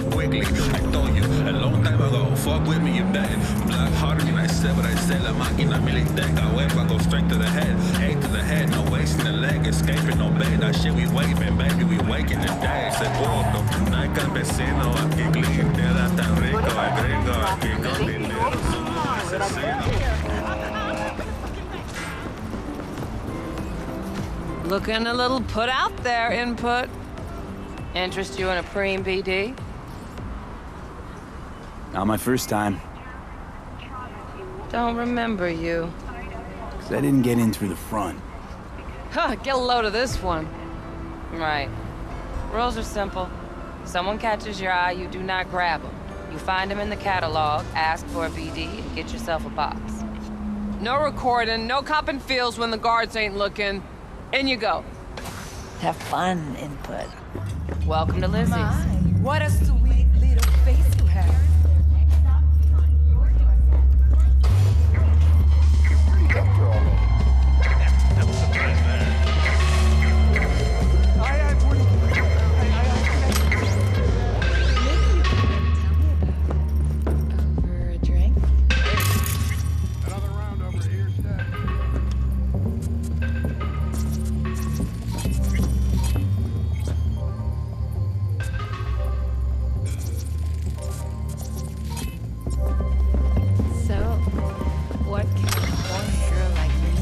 quickly. I told you a long time ago, fuck with me, you bet. Black harder than I said, but I said la máquina militeca. Hueva, go straight to the head, A to the head, no wasting a leg, escaping, no bait. That shit we waving, baby, we waking the day. Se puto, no hay campesino, aquí clientela tan rico, el gringo, aquí con dinero, somos asesinos. Looking a little put out there, Input. Interest you in a preem BD? Not my first time. Don't remember you. 'Cause I didn't get in through the front. Huh, get a load of this one. Right. Rules are simple. Someone catches your eye, you do not grab them. You find them in the catalog, ask for a BD, and get yourself a box. No recording, no copping feels when the guards ain't looking. In you go. Have fun, Input. Welcome to Lizzie's. What a sweet little face you have. Over a drink? Another round over here, Steph. So, what can a boy girl like me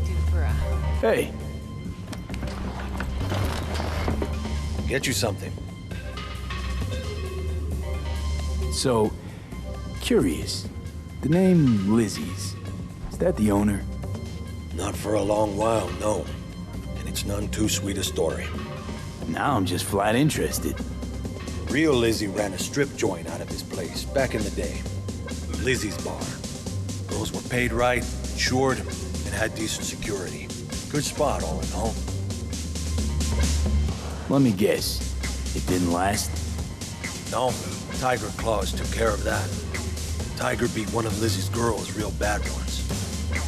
do for a... Hey, Get you something. so, curious. The name Lizzie's, is that the owner? Not for a long while, no. And it's none too sweet a story. Now I'm just flat interested. Real Lizzie ran a strip joint out of this place back in the day. Lizzie's Bar. Girls were paid right, insured, and had decent security. Good spot, all in all. Let me guess. It didn't last? No, Tiger Claws took care of that. Tiger beat one of Lizzie's girls real bad once.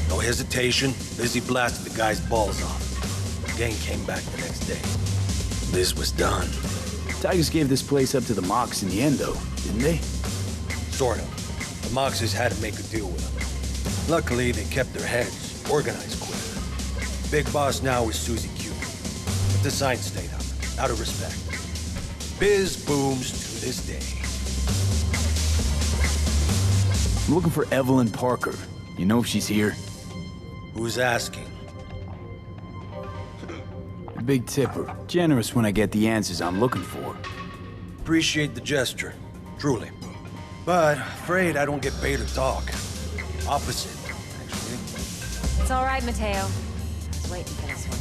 No hesitation, Lizzie blasted the guy's balls off. The gang came back the next day. Liz was done. Tigers gave this place up to the Mox in the end, though, didn't they? Sort of. The Moxes had to make a deal with them. Luckily, they kept their heads, organized quick. Big boss now is Susie Q. But the sign stayed up, out of respect. Biz booms to this day. I'm looking for Evelyn Parker. You know if she's here? Who's asking? A big tipper. Generous when I get the answers I'm looking for. Appreciate the gesture, truly. But afraid I don't get paid to talk. Opposite, actually. It's all right, Mateo. I was waiting for this one.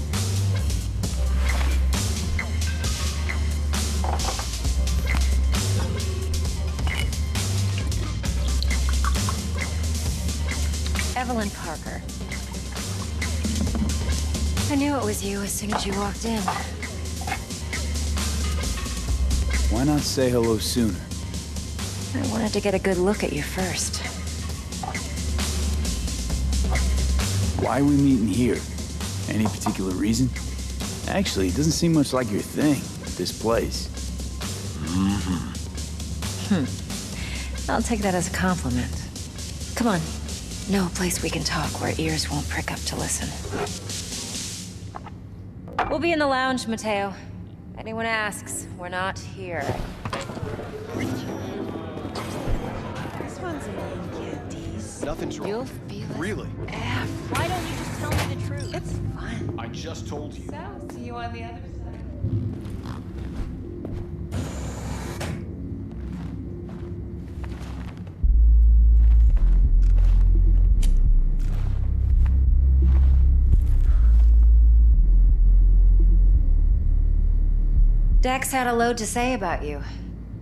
Evelyn Parker. I knew it was you as soon as you walked in. Why not say hello sooner? I wanted to get a good look at you first. Why are we meeting here? Any particular reason? Actually, it doesn't seem much like your thing, this place. I'll take that as a compliment. Come on. No place we can talk where ears won't prick up to listen. We'll be in the lounge, Mateo. Anyone asks, we're not here. This one's a million candies. Nothing's wrong. You'll feel it. Really? Why don't you just tell me the truth? It's fun. I just told you. So, see you on the other side. Dex had a load to say about you.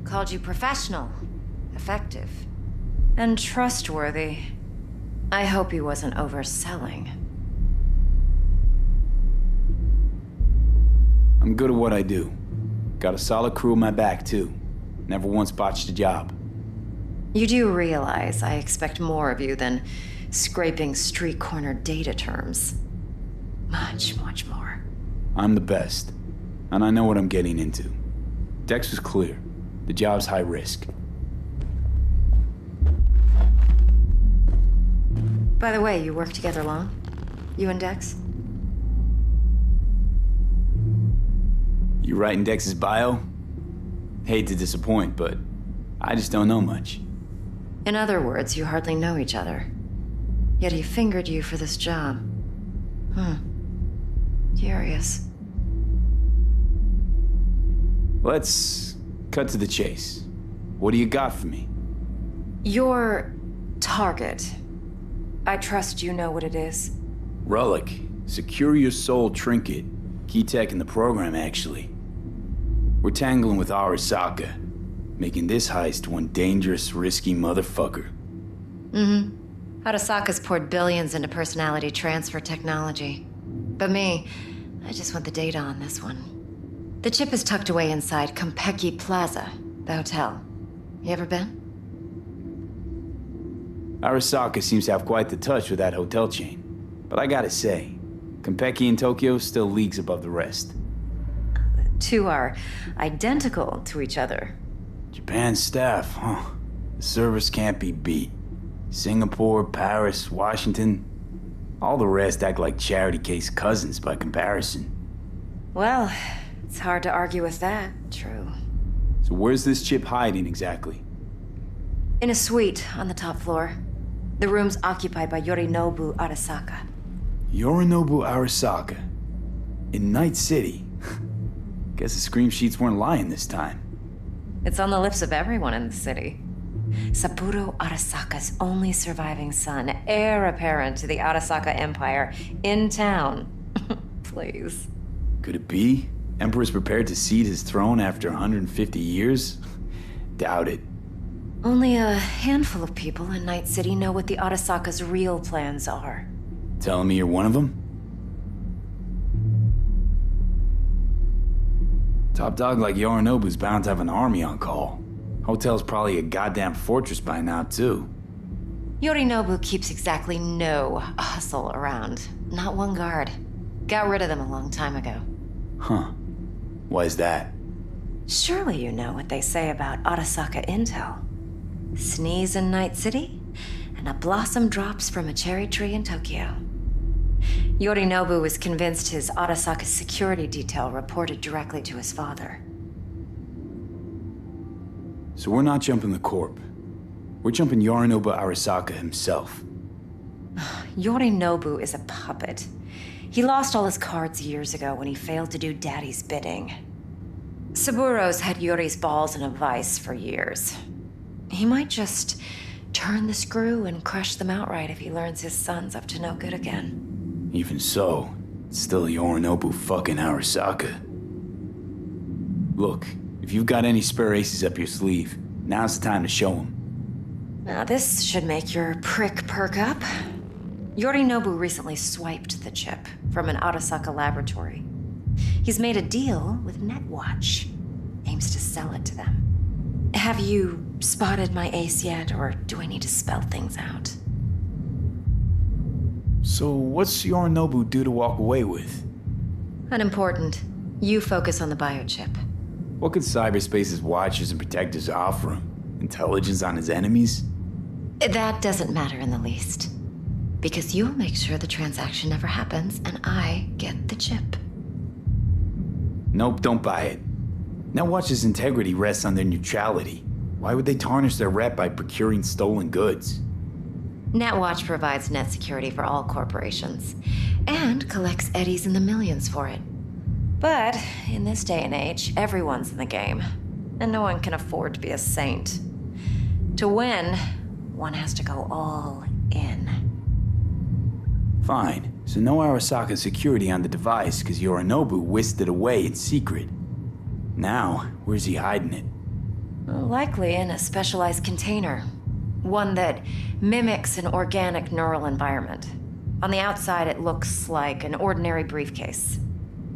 Called you professional, effective, and trustworthy. I hope he wasn't overselling. I'm good at what I do. Got a solid crew on my back, too. Never once botched a job. You do realize I expect more of you than scraping street corner data terms. Much, much more. I'm the best. And I know what I'm getting into. Dex was clear. The job's high risk. By the way, you work together long? You and Dex? You writing Dex's bio? Hate to disappoint, but I just don't know much. In other words, you hardly know each other. Yet he fingered you for this job. Curious. Let's cut to the chase. What do you got for me? Your target. I trust you know what it is. Relic. Secure your soul trinket. Key tech in the program, actually. We're tangling with Arasaka, making this heist one dangerous, risky motherfucker. Arasaka's poured billions into personality transfer technology. But me, I just want the data on this one. The chip is tucked away inside Konpeki Plaza, the hotel. You ever been? Arasaka seems to have quite the touch with that hotel chain. But I gotta say, Konpeki in Tokyo still leagues above the rest. The two are identical to each other. Japan's staff, huh? The service can't be beat. Singapore, Paris, Washington. All the rest act like charity case cousins by comparison. Well, it's hard to argue with that. True. So where's this chip hiding exactly? In a suite on the top floor. The room's occupied by Yorinobu Arasaka. Yorinobu Arasaka. In Night City. Guess the scream sheets weren't lying this time. It's on the lips of everyone in the city. Saburo Arasaka's only surviving son, heir apparent to the Arasaka Empire, in town. Please. Could it be? Emperor's prepared to cede his throne after 150 years? Doubt it. Only a handful of people in Night City know what the Arasaka's real plans are. Telling me you're one of them? Top dog like Yorinobu's bound to have an army on call. Hotel's probably a goddamn fortress by now, too. Yorinobu keeps exactly no hustle around. Not one guard. Got rid of them a long time ago. Huh. Why is that? Surely you know what they say about Arasaka intel. Sneeze in Night City, and a blossom drops from a cherry tree in Tokyo. Yorinobu was convinced his Arasaka security detail reported directly to his father. So we're not jumping the Corp. We're jumping Yorinobu Arasaka himself. Yorinobu is a puppet. He lost all his cards years ago when he failed to do Daddy's bidding. Saburo's had Yuri's balls in a vice for years. He might just turn the screw and crush them outright if he learns his son's up to no good again. Even so, it's still Yorinobu fucking Arasaka. Look, if you've got any spare aces up your sleeve, now's the time to show them. Now this should make your prick perk up. Yorinobu recently swiped the chip from an Arasaka laboratory. He's made a deal with Netwatch. Aims to sell it to them. Have you spotted my ace yet, or do I need to spell things out? So what's Yorinobu due to walk away with? Unimportant. You focus on the biochip. What could cyberspace's watchers and protectors offer him? Intelligence on his enemies? That doesn't matter in the least. Because you'll make sure the transaction never happens, and I get the chip. Nope, don't buy it. Netwatch's integrity rests on their neutrality. Why would they tarnish their rep by procuring stolen goods? Netwatch provides net security for all corporations, and collects eddies in the millions for it. But in this day and age, everyone's in the game, and no one can afford to be a saint. To win, one has to go all in. Fine, so no Arasaka security on the device because Yorinobu whisked it away in secret. Now, where's he hiding it? Likely in a specialized container. One that mimics an organic neural environment. On the outside, it looks like an ordinary briefcase.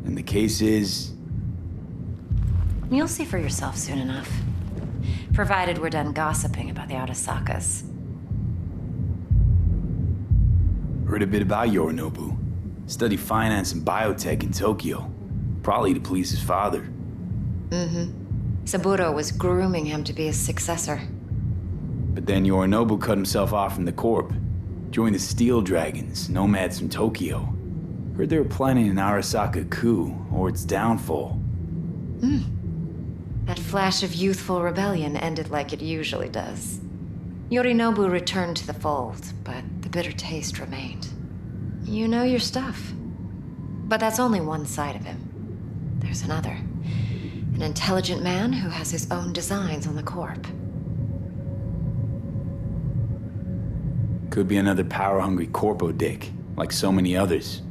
And the case is... You'll see for yourself soon enough. Provided we're done gossiping about the Arasakas. Heard a bit about Yorinobu. Studied finance and biotech in Tokyo. Probably to please his father. Saburo was grooming him to be his successor. But then Yorinobu cut himself off from the Corp, joined the Steel Dragons, nomads from Tokyo. Heard they were planning an Arasaka coup, or its downfall. That flash of youthful rebellion ended like it usually does. Yorinobu returned to the fold, but the bitter taste remained. You know your stuff. But that's only one side of him. There's another. An intelligent man who has his own designs on the Corp. Could be another power-hungry Corpo dick, like so many others.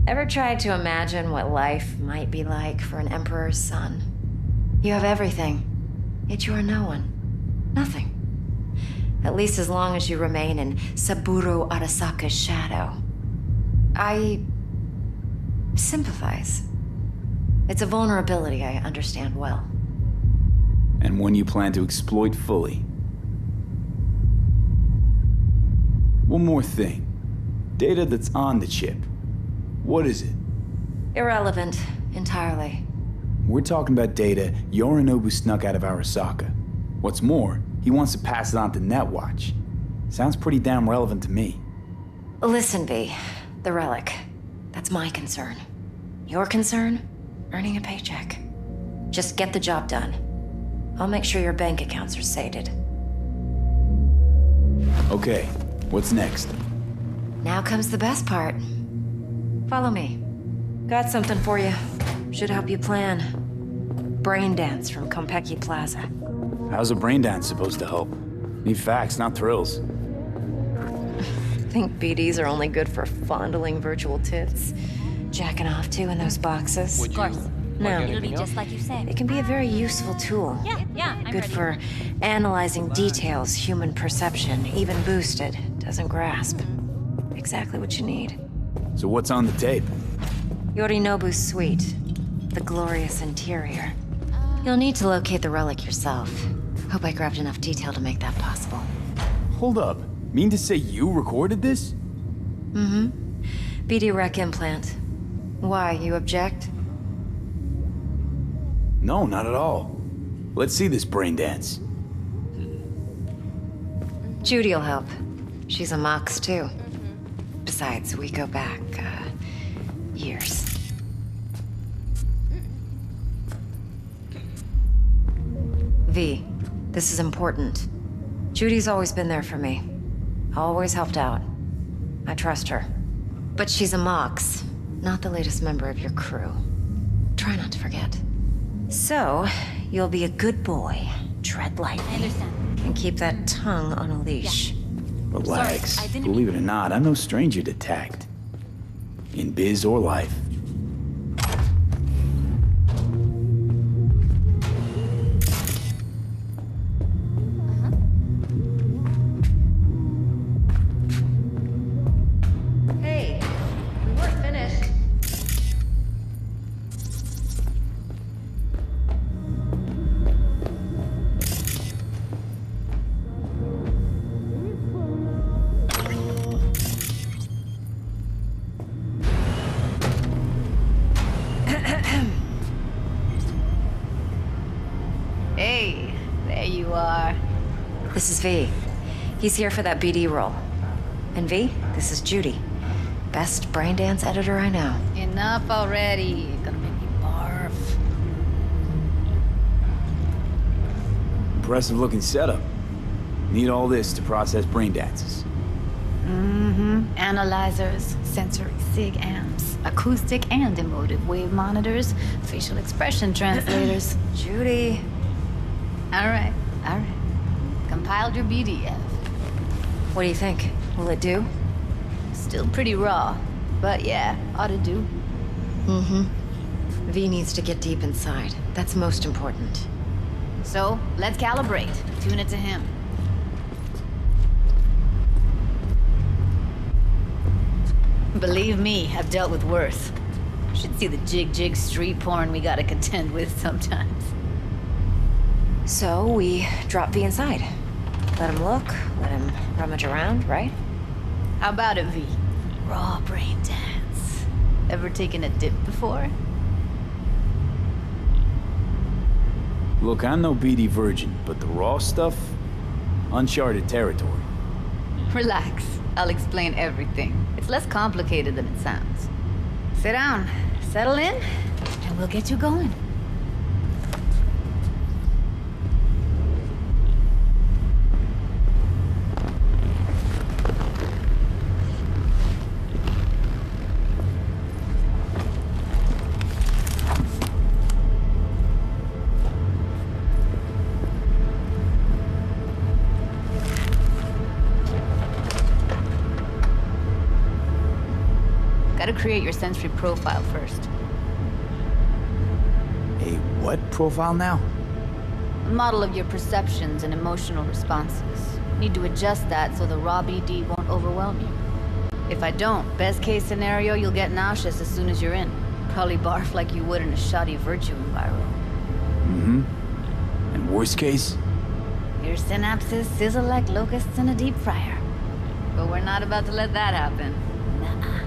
Ever tried to imagine what life might be like for an emperor's son? You have everything, yet you are no one. Nothing. At least as long as you remain in Saburo Arasaka's shadow. I sympathize. It's a vulnerability I understand well. And one you plan to exploit fully. One more thing. Data that's on the chip. What is it? Irrelevant, entirely. We're talking about data Yorinobu snuck out of Arasaka. What's more, he wants to pass it on to Netwatch. Sounds pretty damn relevant to me. Listen, V. The relic. That's my concern. Your concern? Earning a paycheck. Just get the job done. I'll make sure your bank accounts are sated. Okay, what's next? Now comes the best part. Follow me. Got something for you. Should help you plan. Brain dance from Konpeki Plaza. How's a brain dance supposed to help? Need facts, not thrills. Think BDs are only good for fondling virtual tits? Jacking off to in those boxes? Of course. No. It'll be just like you said. It can be a very useful tool. Yeah, I'm Good ready. for analyzing details human perception, even boosted, doesn't grasp. Exactly what you need. So what's on the tape? Yorinobu's suite. The glorious interior. You'll need to locate the relic yourself. Hope I grabbed enough detail to make that possible. Hold up. Mean to say you recorded this? BD rec implant. Why, you object? No, not at all. Let's see this brain dance. Judy'll help. She's a Mox, too. Besides, we go back, years. V, this is important. Judy's always been there for me. Always helped out. I trust her. But she's a Mox, not the latest member of your crew. Try not to forget. So, you'll be a good boy. Tread lightly. I understand. And keep that tongue on a leash. Relax. Sorry, I didn't- Believe it or not, I'm no stranger to tact. In biz or life. Hey, we weren't finished. Hey, there you are. This is V. He's here for that BD role. And V, this is Judy. Best brain dance editor I know. Enough already. Gonna make me barf. Impressive looking setup. Need all this to process brain dances. Analyzers, sensory sig amps, acoustic and emotive wave monitors, facial expression translators. Judy. All right. Compiled your BDF. What do you think? Will it do? Still pretty raw, but yeah, ought to do. V needs to get deep inside. That's most important. So, let's calibrate. Tune it to him. Believe me, I've dealt with worse. Should see the jig street porn we gotta contend with sometimes. So we drop V inside. Let him look, let him rummage around, right? How about it, V? Raw brain dance. Ever taken a dip before? Look, I'm no BD virgin, but the raw stuff? Uncharted territory. Relax. I'll explain everything. It's less complicated than it sounds. Sit down, settle in, and we'll get you going. Gotta create your sensory profile first. A what profile now? A model of your perceptions and emotional responses. Need to adjust that so the raw BD won't overwhelm you. If I don't, best case scenario, you'll get nauseous as soon as you're in. Probably barf like you would in a shoddy virtue environment. Mm-hmm. And worst case? Your synapses sizzle like locusts in a deep fryer. But we're not about to let that happen. Nuh-uh.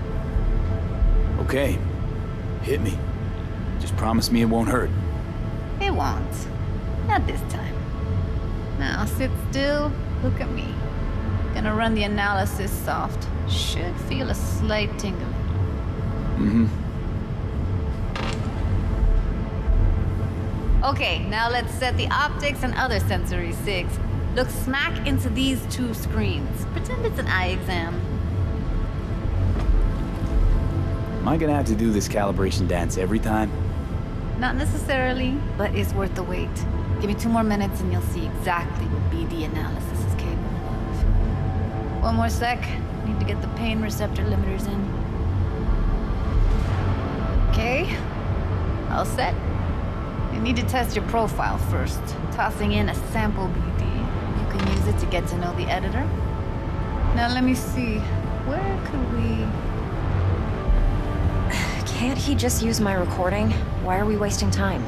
Okay. Hit me. Just promise me it won't hurt. It won't. Not this time. Now sit still, look at me. Gonna run the analysis soft. Should feel a slight tingling. Mm-hmm. Okay, now let's set the optics and other sensory sigs. Look smack into these two screens. Pretend it's an eye exam. Am I gonna have to do this calibration dance every time? Not necessarily, but it's worth the wait. Give me 2 more minutes and you'll see exactly what BD analysis is capable of. 1 more sec. Need to get the pain receptor limiters in. Okay. All set. You need to test your profile first. Tossing in a sample BD. You can use it to get to know the editor. Now let me see. Where could we... Can't he just use my recording? Why are we wasting time?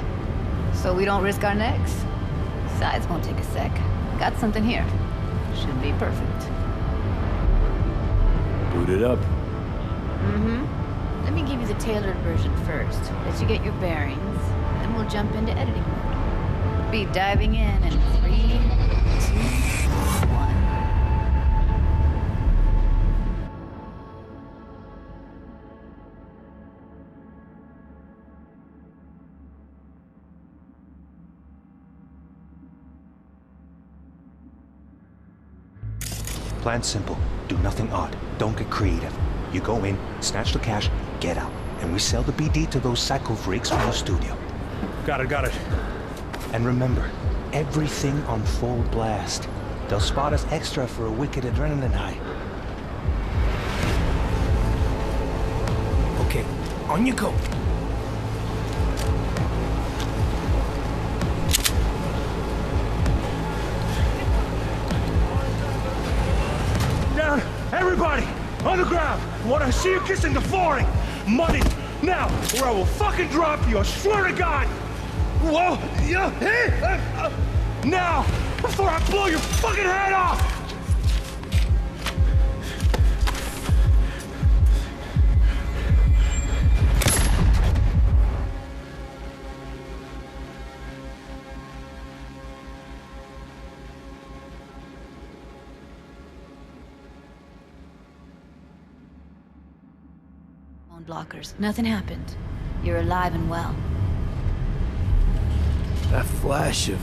So we don't risk our necks? Besides, won't take a sec. Got something here. Should be perfect. Boot it up. Mm-hmm. Let me give you the tailored version first. Let you get your bearings. Then we'll jump into editing mode. Be diving in 3, 2, 1. Plan's simple. Do nothing odd. Don't get creative. You go in, snatch the cash, get out. And we sell the BD to those psycho freaks from the studio. Got it. And remember, everything on full blast. They'll spot us extra for a wicked adrenaline high. Okay, on you go. Down! Everybody! On the ground! I want to see you kissing the flooring! Money! Now! Or I will fucking drop you! I swear to God! Whoa! Yeah! Hey! Now! Before I blow your fucking head off! Blockers. Nothing happened. You're alive and well. That flash of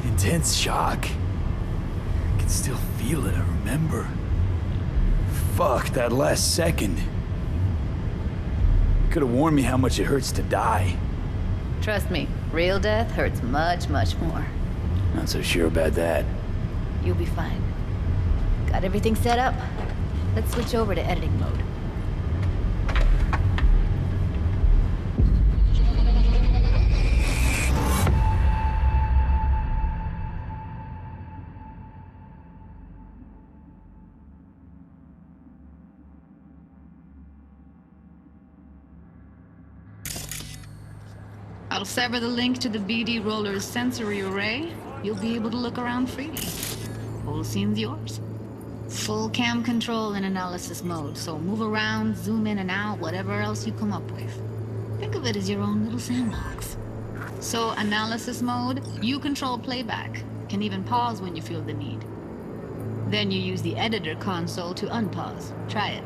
intense shock. I can still feel it, I remember. Fuck, that last second. Could have warned me how much it hurts to die. Trust me, real death hurts much, much more. Not so sure about that. You'll be fine. Got everything set up? Let's switch over to editing mode. I'll sever the link to the BD Roller's sensory array. You'll be able to look around freely. Whole scene's yours. Full cam control in analysis mode, so move around, zoom in and out, whatever else you come up with. Think of it as your own little sandbox. So, analysis mode, you control playback. Can even pause when you feel the need. Then you use the editor console to unpause. Try it.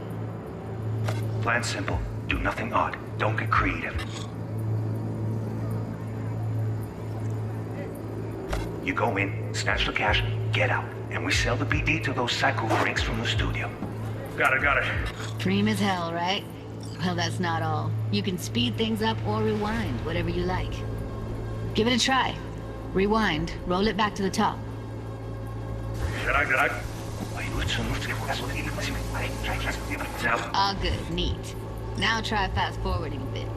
Plan simple. Do nothing odd. Don't get creative. You go in, snatch the cash, get out, and we sell the BD to those psycho freaks from the studio. Got it. Dream as hell, right? Well, that's not all. You can speed things up or rewind, whatever you like. Give it a try. Rewind, roll it back to the top. All good, neat. Now try fast forwarding a bit.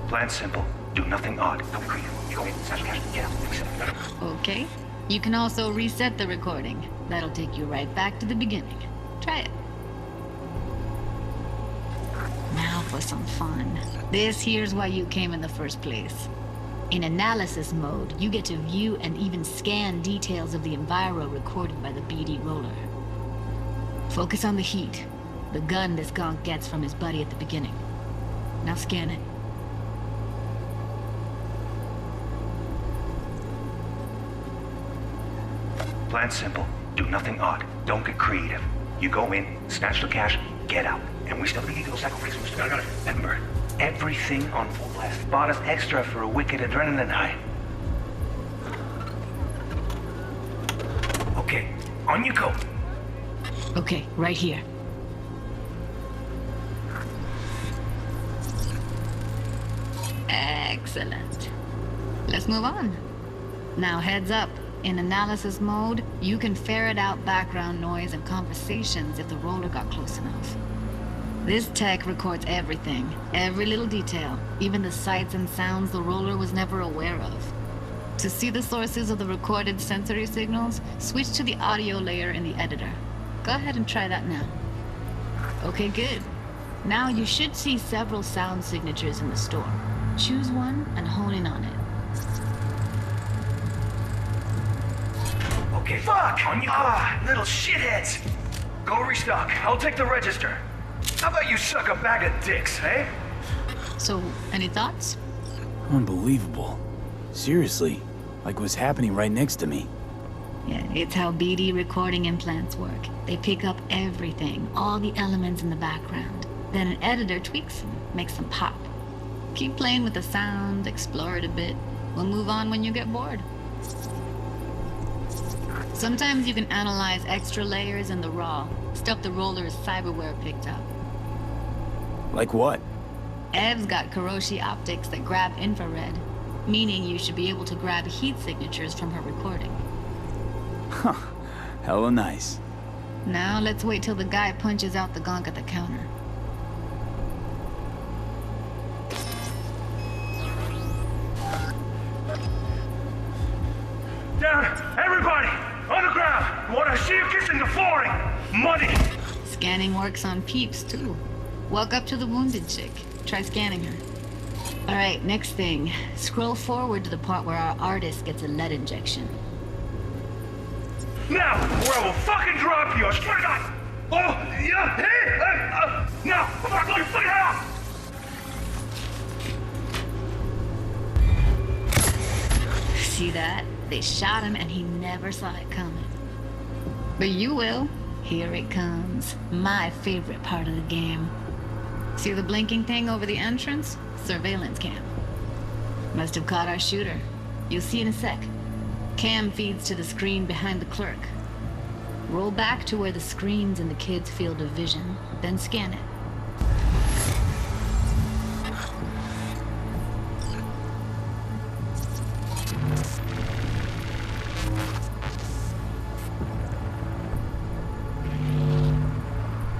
Plan simple. Do nothing odd. Don't be creative. You go in, snatch the cash, get out, and we sell it. Okay. You can also reset the recording. That'll take you right back to the beginning. Try it. Now for some fun. This here's why you came in the first place. In analysis mode, you get to view and even scan details of the enviro recorded by the BD roller. Focus on the heat, the gun this gonk gets from his buddy at the beginning. Now scan it. Plan simple. Do nothing odd. Don't get creative. You go in, snatch the cash, get out, and we still need those psycho freaks from the studio. Remember, everything on full blast. Bought us extra for a wicked adrenaline high. Okay, on you go. Okay, right here. Excellent. Let's move on. Now heads up. In analysis mode, you can ferret out background noise and conversations if the roller got close enough. This tech records everything, every little detail, even the sights and sounds the roller was never aware of. To see the sources of the recorded sensory signals, switch to the audio layer in the editor. Go ahead and try that now. Okay, good. Now you should see several sound signatures in the store. Choose one and hone in on it. Okay. Fuck! On you go. Little shitheads. Go restock. I'll take the register. How about you suck a bag of dicks, eh? So, any thoughts? Unbelievable. Seriously, like what's happening right next to me. Yeah, it's how BD recording implants work. They pick up everything, all the elements in the background. Then an editor tweaks them, makes them pop. Keep playing with the sound, explore it a bit. We'll move on when you get bored. Sometimes you can analyze extra layers in the raw, stuff the roller's cyberware picked up. Like what? Ev's got Kiroshi optics that grab infrared, meaning you should be able to grab heat signatures from her recording. Huh. Hella nice. Now let's wait till the guy punches out the gonk at the counter. Down! Everybody! On the ground! Want to see you kissing the flooring! Money! Scanning works on peeps, too. Walk up to the wounded chick. Try scanning her. Alright, next thing. Scroll forward to the part where our artist gets a lead injection. Now! Or I will fucking drop you! I swear to God! Oh! Yeah! Hey! Now! Fuck! Blow your fucking head off! See that? They shot him and he never saw it coming. But you will. Here it comes. My favorite part of the game. See the blinking thing over the entrance? Surveillance cam. Must have caught our shooter. You'll see in a sec. Cam feeds to the screen behind the clerk. Roll back to where the screen's in the kid's field of vision, then scan it.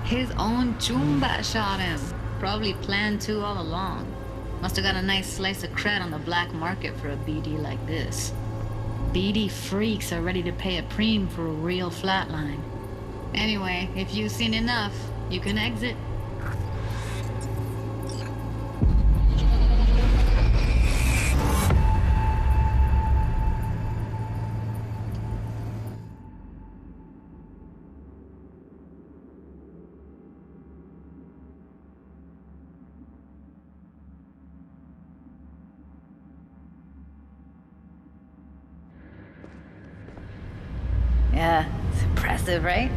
His own Chumba shot him. Probably planned to all along. Must have got a nice slice of cred on the black market for a BD like this. BD freaks are ready to pay a preem for a real flatline. Anyway, if you've seen enough, you can exit. impressive, right?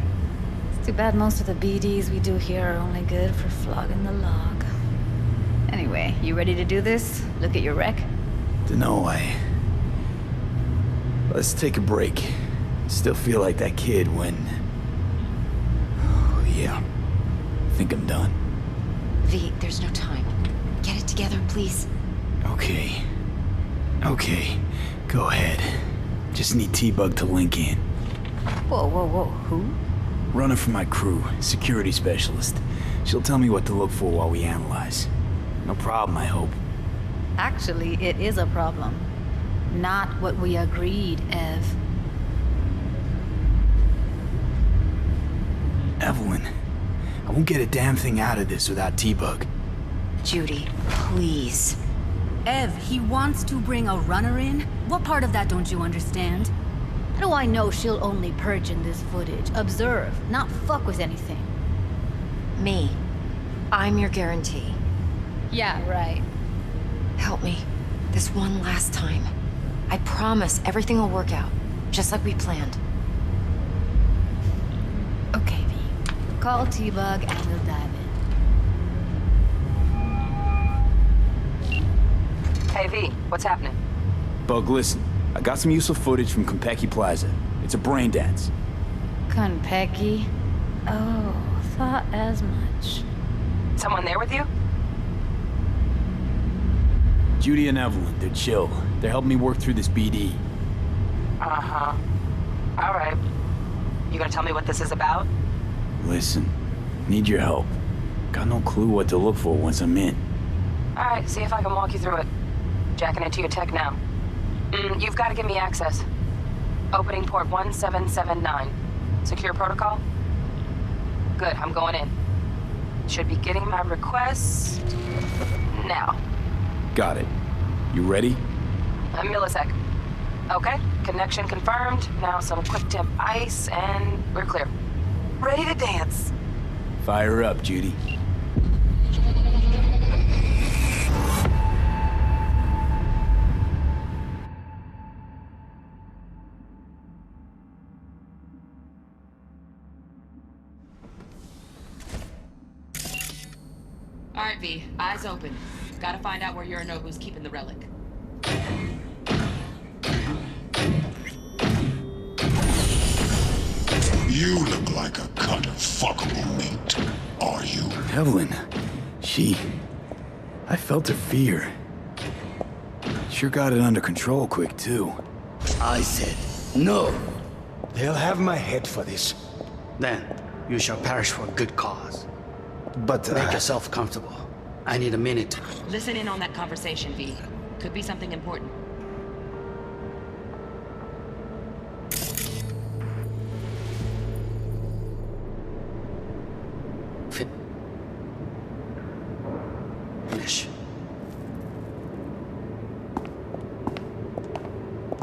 It's too bad most of the BDs we do here are only good for flogging the log. Anyway, you ready to do this? Look at your wreck? Dunno, Let's take a break. Still feel like that kid when... Oh, yeah. Think I'm done. V, there's no time. Get it together, please. Okay. Okay. Go ahead. Just need T-Bug to link in. Whoa, who? Runner for my crew, security specialist. She'll tell me what to look for while we analyze. No problem, I hope. Actually, it is a problem. Not what we agreed, Ev. Evelyn, I won't get a damn thing out of this without T-Bug. Judy, please. Ev, he wants to bring a runner in? What part of that don't you understand? How do I know she'll only purge in this footage? Observe, not fuck with anything. Me. I'm your guarantee. Yeah, right. Help me. This one last time. I promise everything will work out, just like we planned. Okay, V. Call T-Bug and we'll dive in. Hey, V, what's happening? Bug, listen. I got some useful footage from Konpeki Plaza. It's a brain dance. Konpeki? Oh, thought as much. Someone there with you? Judy and Evelyn, they're chill. They're helping me work through this BD. Uh-huh. All right. You gonna tell me what this is about? Listen, need your help. Got no clue what to look for once I'm in. All right, see if I can walk you through it. Jacking into your tech now. You've got to give me access. Opening port 1779. Secure protocol? Good, I'm going in. Should be getting my request now. Got it. You ready? A millisec. Okay, connection confirmed. Now some quick temp ice and we're clear. Ready to dance. Fire up, Judy. All right, V, eyes open. Gotta find out where Yorinobu's keeping the relic. You look like a cut of fuckable meat, are you? Evelyn, I felt her fear. Sure got it under control quick, too. I said, no. They'll have my head for this. Then, you shall perish for a good cause. But make yourself comfortable. I need a minute. Listen in on that conversation, V. Could be something important. Finish.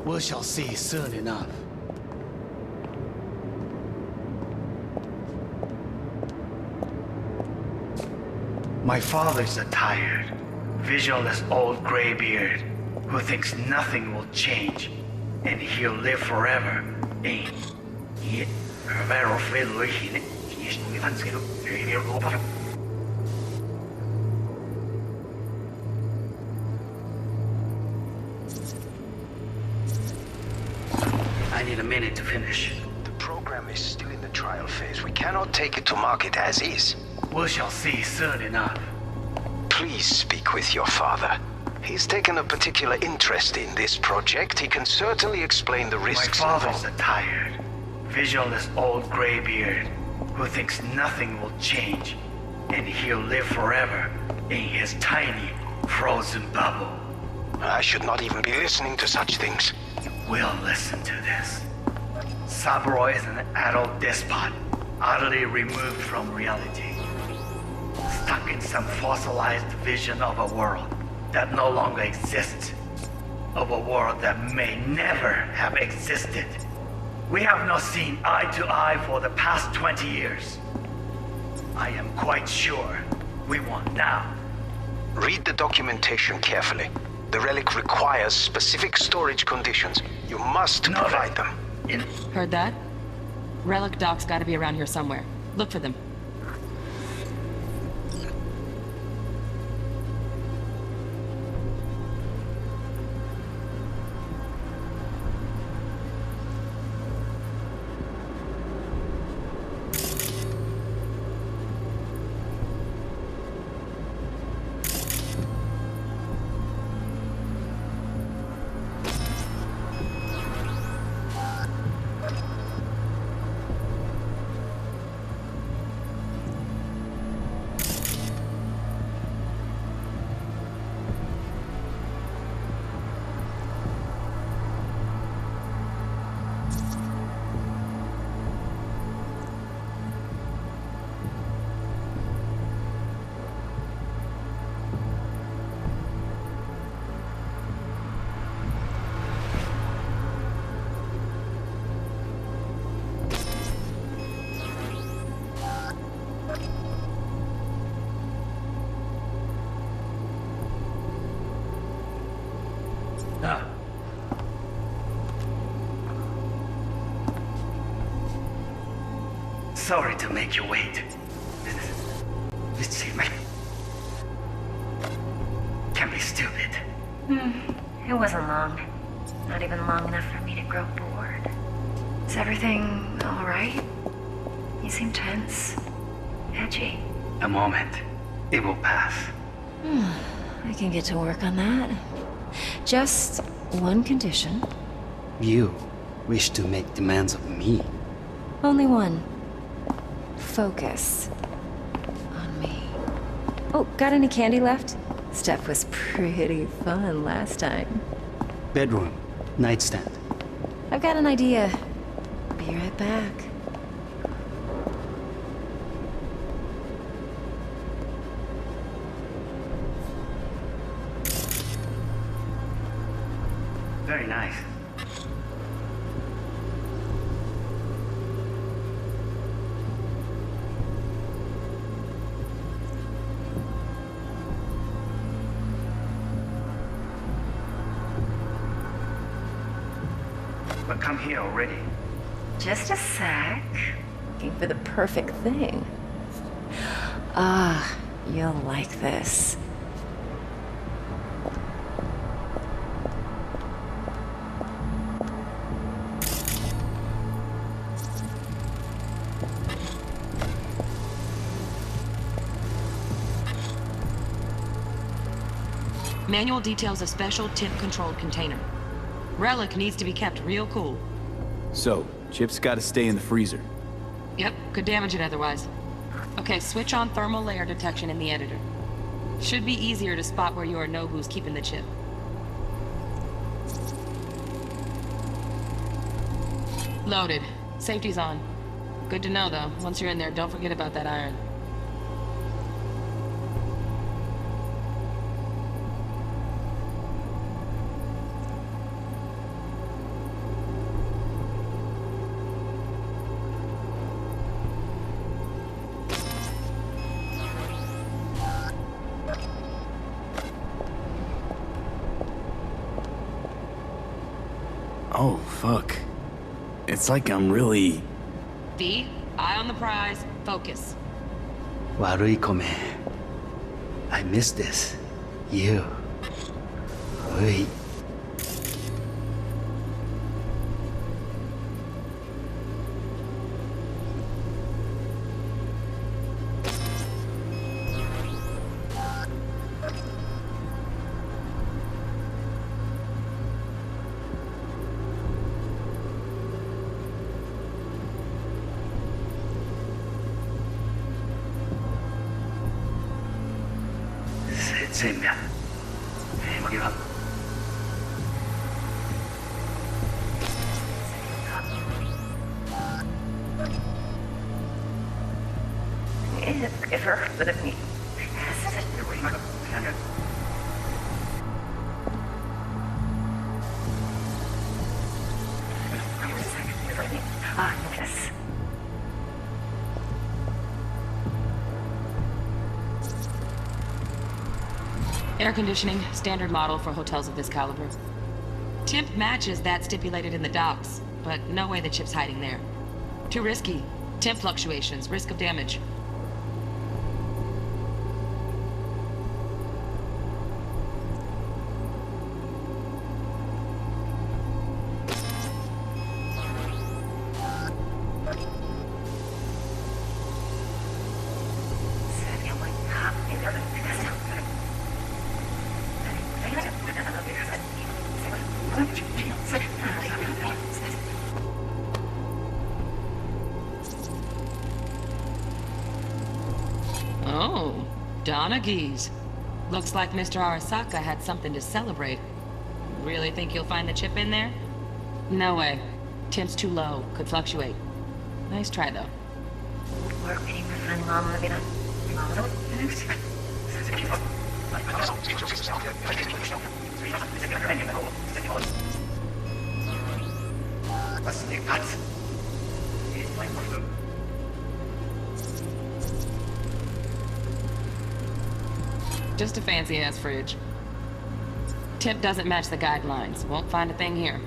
We shall see soon enough. My father's a tired, visionless old graybeard who thinks nothing will change, and he'll live forever in I need a minute to finish. The program is still in the trial phase. We cannot take it to market as is. We shall see soon enough. Please speak with your father. He's taken a particular interest in this project. He can certainly explain the risks My father's involved. a tired, visionless old graybeard who thinks nothing will change, and he'll live forever in his tiny, frozen bubble. I should not even be listening to such things. We'll listen to this. Saburo is an adult despot, utterly removed from reality. Stuck in some fossilized vision of a world that no longer exists. Of a world that may never have existed. We have not seen eye to eye for the past 20 years. I am quite sure we want now. Read the documentation carefully. The relic requires specific storage conditions. You must provide them. Heard that? Relic Doc's gotta be around here somewhere. Look for them. Sorry to make you wait. This can be stupid. It wasn't long. Not even long enough for me to grow bored. Is everything all right? You seem tense. Edgy. A moment. It will pass. I can get to work on that. Just one condition. You wish to make demands of me. Only one. Focus on me. Oh, got any candy left? Stuff was pretty fun last time. Bedroom, nightstand. I've got an idea. Be right back. Very nice. But come here already. Just a sec. Looking for the perfect thing. Ah, you'll like this. Manual details a special temp-controlled container. Relic needs to be kept real cool. So, Chip's gotta stay in the freezer. Yep, could damage it otherwise. Okay, switch on thermal layer detection in the editor. Should be easier to spot where you or know who's keeping the chip. Loaded. Safety's on. Good to know, though. Once you're in there, don't forget about that iron. Oh, fuck. It's like I'm really... V, eye on the prize, focus. Warui kome. I miss this. You. Ui. Sembia. Give up. Yes. Air conditioning, standard model for hotels of this caliber. Temp matches that stipulated in the docs, but no way the chip's hiding there. Too risky. Temp fluctuations, risk of damage. Oh, Donaghy's. Looks like Mr. Arasaka had something to celebrate. Really think you'll find the chip in there? No way. Temp's too low. Could fluctuate. Nice try, though. Just a fancy-ass fridge. Temp doesn't match the guidelines. Won't find a thing here.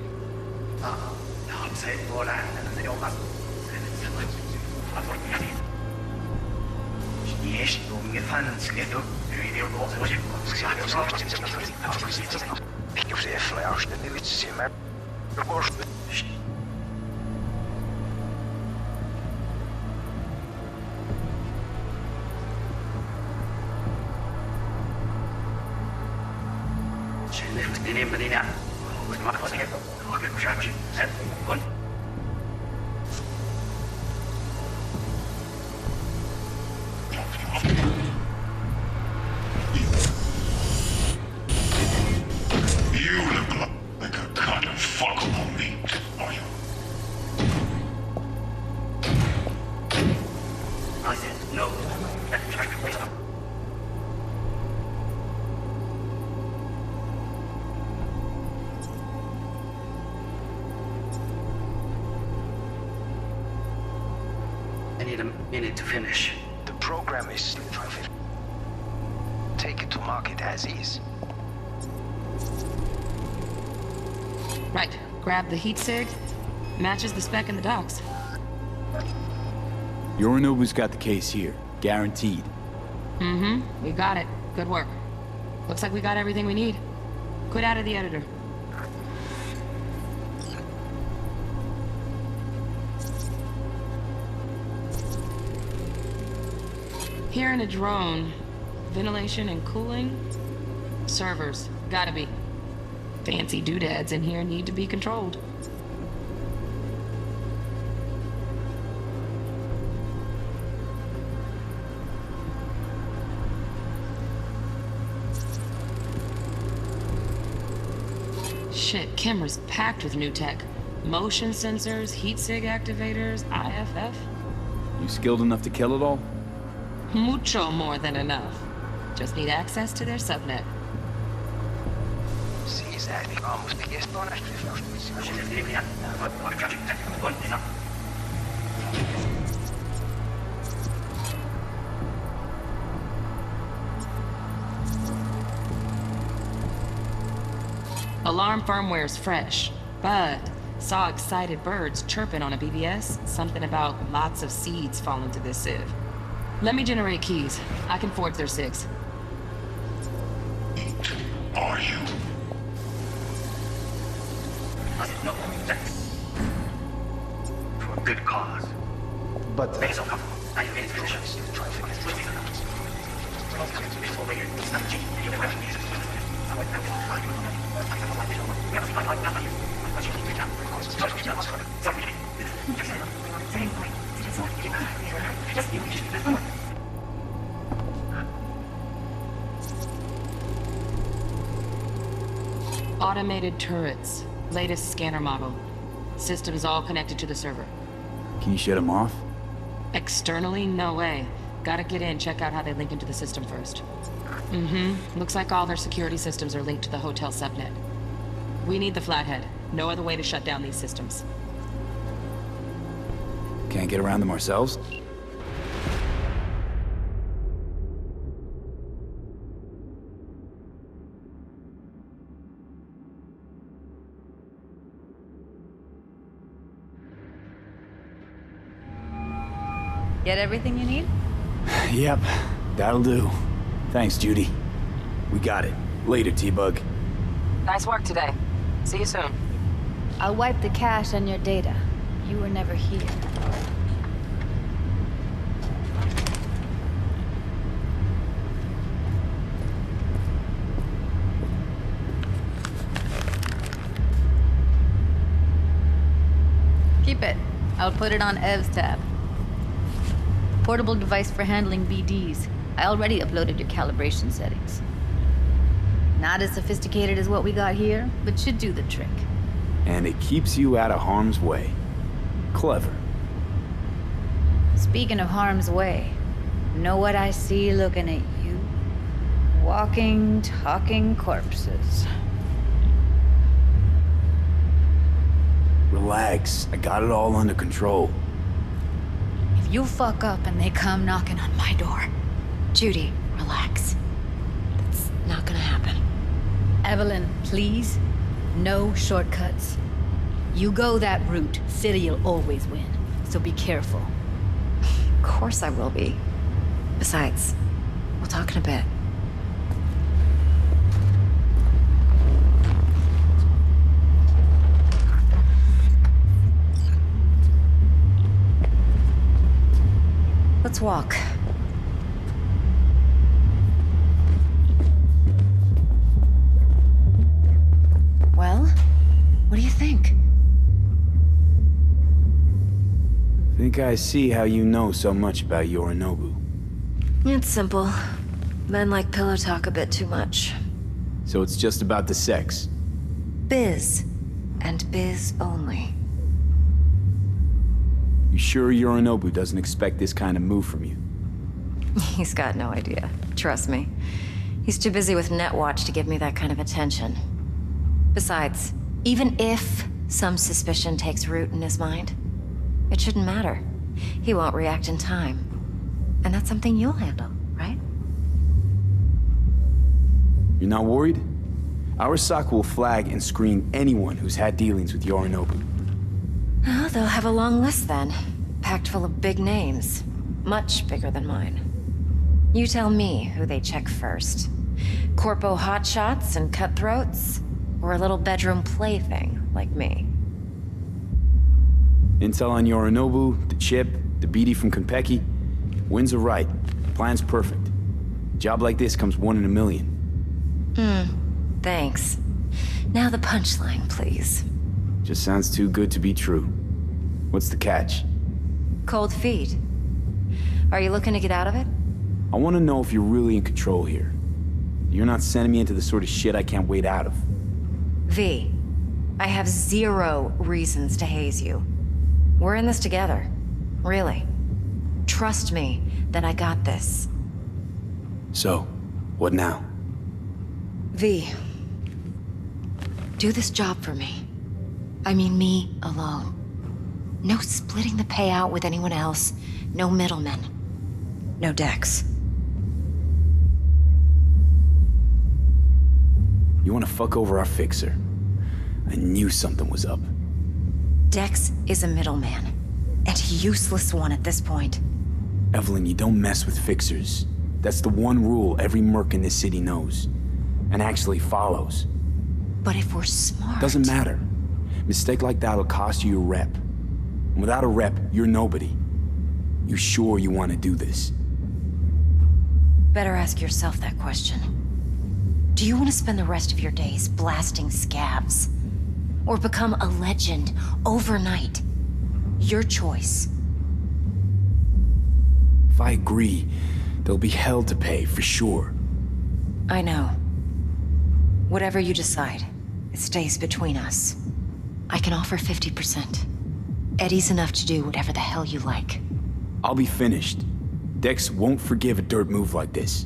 You look like a kind of fuckable meat, are you? I said no. I need a minute to finish. The program is private. Take it to market as is. Right. Grab the heat sig. Matches the spec in the docs. Yorinobu's got the case here. Guaranteed. Mm-hmm. We got it. Good work. Looks like we got everything we need. Quit out of the editor. Here in a drone, ventilation and cooling, servers, gotta be. Fancy doodads in here need to be controlled. Shit, camera's packed with new tech. Motion sensors, heat sig activators, IFF. You skilled enough to kill it all? Mucho more than enough. Just need access to their subnet. Alarm firmware's fresh, but saw excited birds chirping on a BBS. Something about lots of seeds falling to this sieve. Let me generate keys. I can forge their SIGs. Are you? No. For a good cause. But Automated turrets. Latest scanner model. Systems all connected to the server. Can you shut them off? Externally, no way. Gotta get in, check out how they link into the system first. Mm-hmm. Looks like all their security systems are linked to the hotel subnet. We need the flathead. No other way to shut down these systems. Can't get around them ourselves? Get everything you need? Yep, that'll do. Thanks, Judy. We got it. Later, T-Bug. Nice work today. See you soon. I'll wipe the cache on your data. You were never here. Keep it. I'll put it on Ev's tab. Portable device for handling BDs. I already uploaded your calibration settings. Not as sophisticated as what we got here, but should do the trick. And it keeps you out of harm's way. Clever. Speaking of harm's way, know what I see looking at you? Walking, talking corpses. Relax. I got it all under control. If you fuck up and they come knocking on my door... Judy, relax. That's not gonna happen. Evelyn, please. No shortcuts. You go that route, City'll always win. So be careful. Of course I will be. Besides, we'll talk in a bit. Let's walk. Well, what do you think? Think I see how you know so much about Yorinobu. It's simple. Men like pillow talk a bit too much. So it's just about the sex. Biz. And biz only. You sure Yorinobu doesn't expect this kind of move from you? He's got no idea. Trust me. He's too busy with Netwatch to give me that kind of attention. Besides, even if some suspicion takes root in his mind, it shouldn't matter. He won't react in time. And that's something you'll handle, right? You're not worried? Arasaka will flag and screen anyone who's had dealings with Yorinobu. Oh, they'll have a long list then. Packed full of big names. Much bigger than mine. You tell me who they check first. Corpo hotshots and cutthroats? Or a little bedroom plaything like me? Intel on Yorinobu, the chip, the BD from Konpeki. Winds are right. Plan's perfect. Job like this comes 1 in a million. Thanks. Now the punchline, please. Just sounds too good to be true. What's the catch? Cold feet. Are you looking to get out of it? I want to know if you're really in control here. You're not sending me into the sort of shit I can't wait out of. V, I have 0 reasons to haze you. We're in this together. Really. Trust me that I got this. So, what now? V, do this job for me. I mean me alone. No splitting the payout with anyone else. No middlemen. No Dex. You want to fuck over our fixer? I knew something was up. Dex is a middleman. And a useless one at this point. Evelyn, you don't mess with fixers. That's the one rule every merc in this city knows. And actually follows. But if we're smart... Doesn't matter. Mistake like that'll cost you your rep. And without a rep, you're nobody. You sure you want to do this? Better ask yourself that question. Do you want to spend the rest of your days blasting scabs? Or become a legend overnight? Your choice. If I agree, there'll be hell to pay, for sure. I know. Whatever you decide, it stays between us. I can offer 50%. Eddie's enough to do whatever the hell you like. I'll be finished. Dex won't forgive a dirt move like this.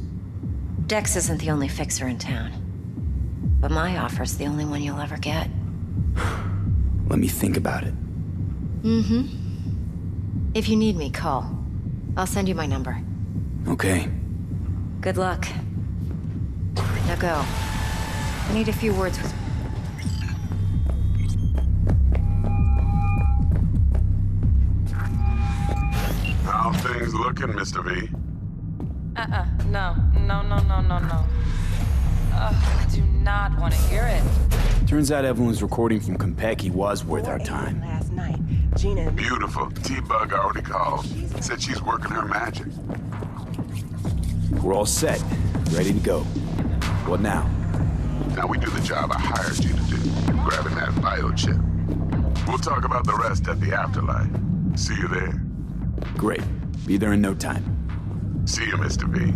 Dex isn't the only fixer in town. But my offer's the only one you'll ever get. Let me think about it. If you need me, call. I'll send you my number. Okay. Good luck. Now go. I need a few words with... How things working, Mr. V? No. I do not want to hear it. Turns out Evelyn's recording from Konpeki was worth our time. Last night, Gina... Beautiful. T-Bug already called. Said she's working her magic. We're all set. Ready to go. What now? Now we do the job I hired you to do. Grabbing that biochip. We'll talk about the rest at the afterlife. See you there. Great. Be there in no time. See you, Mr. V.